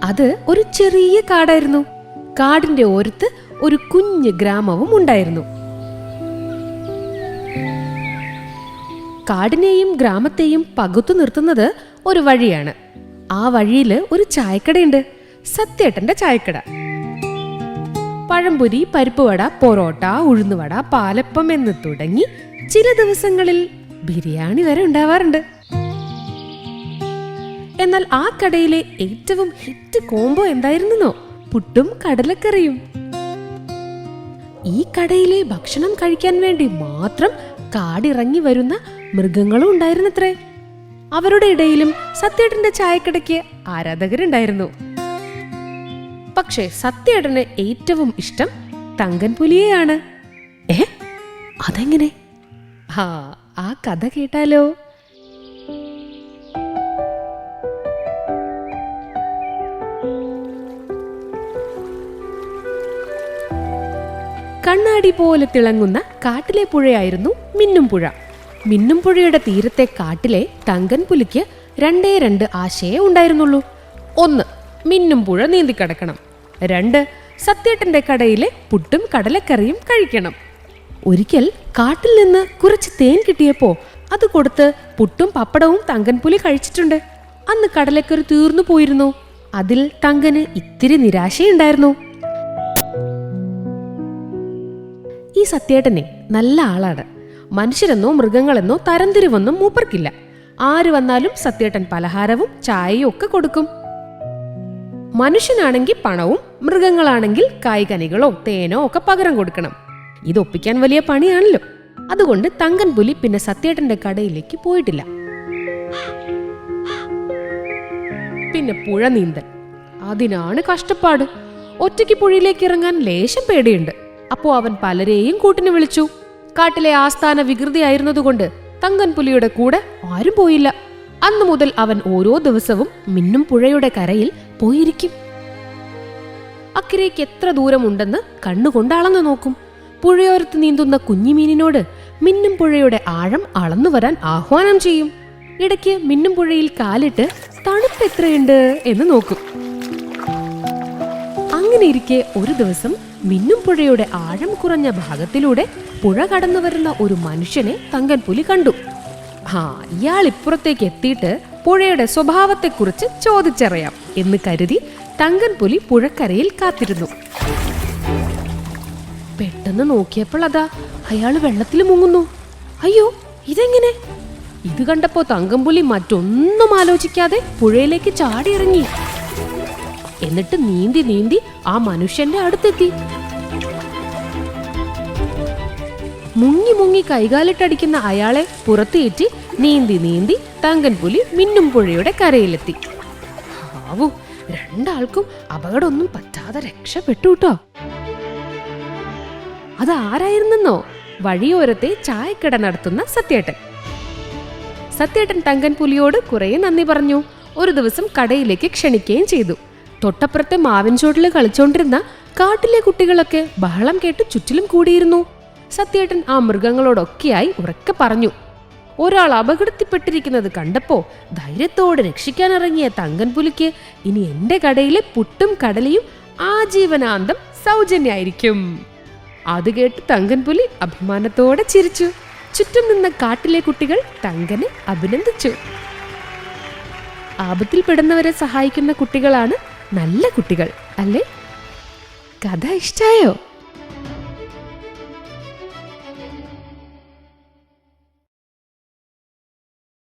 അത് ഒരു ചെറിയ കാടായിരുന്നു. കാടിന്റെ ഓരത്ത് ഒരു കുഞ്ഞു ഗ്രാമവും ഉണ്ടായിരുന്നു. കാടിനെയും ഗ്രാമത്തെയും പകുത്തു നിർത്തുന്നത് ഒരു വഴിയാണ്. ആ വഴിയില് ഒരു ചായക്കടയുണ്ട്, സത്യേട്ടന്റെ ചായക്കട. പഴംപൊരി, പരിപ്പുവട, പൊറോട്ട, ഉഴുന്നുവട, പാലപ്പം എന്ന് തുടങ്ങി ചില ദിവസങ്ങളിൽ ബിരിയാണി വരെ ഉണ്ടാവാറുണ്ട്. എന്നാൽ ആ കടയിലെ ഏറ്റവും ഹിറ്റ് കോംബോ എന്തായിരുന്നോ? പുട്ടും കടലക്കറിയും. ഈ കടയിലെ ഭക്ഷണം കഴിക്കാൻ വേണ്ടി മാത്രം കാടിറങ്ങി വരുന്ന മൃഗങ്ങളും ഉണ്ടായിരുന്നത്രേ. അവരുടെ ഇടയിലും സത്യേട്ടന്റെ ചായക്കടയ്ക്ക് ആരാധകരുണ്ടായിരുന്നു. പക്ഷേ സത്യേട്ടന് ഏറ്റവും ഇഷ്ടം തങ്കൻപുലിയെയാണ്. അതെങ്ങനെ? ആ കഥ കേട്ടാലോ? കണ്ണാടി പോലെ തിളങ്ങുന്ന കാട്ടിലെ പുഴയായിരുന്നു മിന്നും പുഴ. മിന്നും പുഴയുടെ തീരത്തെ കാട്ടിലെ തങ്കൻപുലിക്ക് രണ്ട് ആശയേ ഉണ്ടായിരുന്നുള്ളൂ. 1, മിന്നും പുഴ നീന്തിക്കടക്കണം. 2, സത്യേട്ടന്റെ കടയിലെ പുട്ടും കടലക്കറിയും കഴിക്കണം. ഒരിക്കൽ കാട്ടിൽ നിന്ന് കുറച്ച് തേൻ കിട്ടിയപ്പോ അത് കൊടുത്ത് പുട്ടും പപ്പടവും തങ്കൻപുലി കഴിച്ചിട്ടുണ്ട്. അന്ന് കടലക്കറി തീർന്നു പോയിരുന്നു. അതിൽ തങ്കന് ഇത്തിരി നിരാശയുണ്ടായിരുന്നു. ഈ സത്യേട്ടനെ നല്ല ആളാണ്. മനുഷ്യരെന്നോ മൃഗങ്ങളെന്നോ തരംതിരിവൊന്നും മൂപ്പർക്കില്ല. ആര് വന്നാലും സത്യേട്ടൻ പലഹാരവും ചായയും ഒക്കെ കൊടുക്കും. മനുഷ്യനാണെങ്കിൽ പണവും, മൃഗങ്ങളാണെങ്കിൽ കായ്കനികളോ തേനോ ഒക്കെ പകരം കൊടുക്കണം. ഇതൊപ്പിക്കാൻ വലിയ പണിയാണല്ലോ. അതുകൊണ്ട് തങ്കൻപുലി പിന്നെ സത്യേട്ടന്റെ കടയിലേക്ക് പോയിട്ടില്ല. പിന്നെ പുഴ നീന്തൽ, അതിനാണ് കഷ്ടപ്പാട്. ഒറ്റയ്ക്ക് പുഴയിലേക്ക് ഇറങ്ങാൻ ലേശം പേടിയുണ്ട്. അപ്പോ അവൻ പലരെയും കൂട്ടിന് വിളിച്ചു. കാട്ടിലെ ആസ്ഥാന വികൃതിയായിരുന്നതുകൊണ്ട് തങ്കൻപുലിയുടെ കൂടെ ആരും പോയില്ല. അന്നു മുതൽ അവൻ ഓരോ ദിവസവും മിന്നും പുഴയുടെ കരയിൽ പോയിരിക്കും. അക്കരയ്ക്ക് എത്ര ദൂരമുണ്ടെന്ന് കണ്ണുകൊണ്ട് അളന്നു നോക്കും. പുഴയോരത്ത് നീന്തുന്ന കുഞ്ഞിമീനിനോട് മിന്നും പുഴയുടെ ആഴം അളന്നു വരാൻ ആഹ്വാനം ചെയ്യും. ഇടയ്ക്ക് മിന്നും പുഴയിൽ കാലിട്ട് തണുപ്പ് എത്രയുണ്ട് എന്ന് നോക്കും. അങ്ങനെ ഇരിക്കെ ഒരു ദിവസം മിന്നും പുഴയുടെ ആഴം കുറഞ്ഞ ഭാഗത്തിലൂടെ പുഴ കടന്നു വരുന്ന ഒരു മനുഷ്യനെ തങ്കൻപുലി കണ്ടു. ഇയാൾ ഇപ്പുറത്തേക്ക് എത്തിയിട്ട് പുഴയുടെ സ്വഭാവത്തെക്കുറിച്ച് ചോദിച്ചറിയാം എന്ന് കരുതി തങ്കൻപുലി പുഴക്കരയിൽ കാത്തിരുന്നു. പെട്ടെന്ന് നോക്കിയപ്പോൾ അതാ അയാൾ വെള്ളത്തിൽ മുങ്ങുന്നു. അയ്യോ, ഇതെങ്ങനെ? ഇത് കണ്ടപ്പോ തങ്കൻപുലി മറ്റൊന്നും ആലോചിക്കാതെ പുഴയിലേക്ക് ചാടിയിറങ്ങി. എന്നിട്ട് നീന്തി നീന്തി ആ മനുഷ്യന്റെ അടുത്തെത്തി. മുങ്ങി മുങ്ങി കൈകാലിട്ടടിക്കുന്ന അയാളെ പുറത്തേറ്റി നീന്തി നീന്തി തങ്കൻപുലി മിന്നും പുഴയുടെ കരയിലെത്തി. രണ്ടാൾക്കും അപകടമൊന്നും പറ്റാതെ രക്ഷപ്പെട്ടു കേട്ടോ. അതാരായിരുന്നോ? വഴിയോരത്തെ ചായക്കട നടത്തുന്ന സത്യേട്ടൻ. സത്യേട്ടൻ തങ്കൻപുലിയോട് കുറെ നന്ദി പറഞ്ഞു. ഒരു ദിവസം കടയിലേക്ക് ക്ഷണിക്കുകയും ചെയ്തു. തൊട്ടപ്പുറത്തെ മാവിൻ ചോട്ടിൽ കളിച്ചോണ്ടിരുന്ന കാട്ടിലെ കുട്ടികളൊക്കെ ബഹളം കേട്ട് ചുറ്റിലും കൂടിയിരുന്നു. സത്യേട്ടൻ ആ മൃഗങ്ങളോടൊക്കെയായി ഉറക്കെ പറഞ്ഞു. ഒരാൾ അപകടത്തിൽപ്പെട്ടിരിക്കുന്നത് കണ്ടപ്പോ ധൈര്യത്തോടെ രക്ഷിക്കാനിറങ്ങിയ തങ്കൻപുലിക്ക് ഇനി എന്റെ കടയിലെ പുട്ടും കടലയും ആജീവനാന്തം സൗജന്യായിരിക്കും. അത് കേട്ട് തങ്കൻപുലി അഭിമാനത്തോടെ ചിരിച്ചു. ചുറ്റും നിന്ന കാട്ടിലെ കുട്ടികൾ തങ്കനെ അഭിനന്ദിച്ചു. ആപത്തിൽപ്പെടുന്നവരെ സഹായിക്കുന്ന കുട്ടികളാണ് നല്ല കുട്ടികൾ, അല്ലേ? കഥ ഇഷ്ടായോ?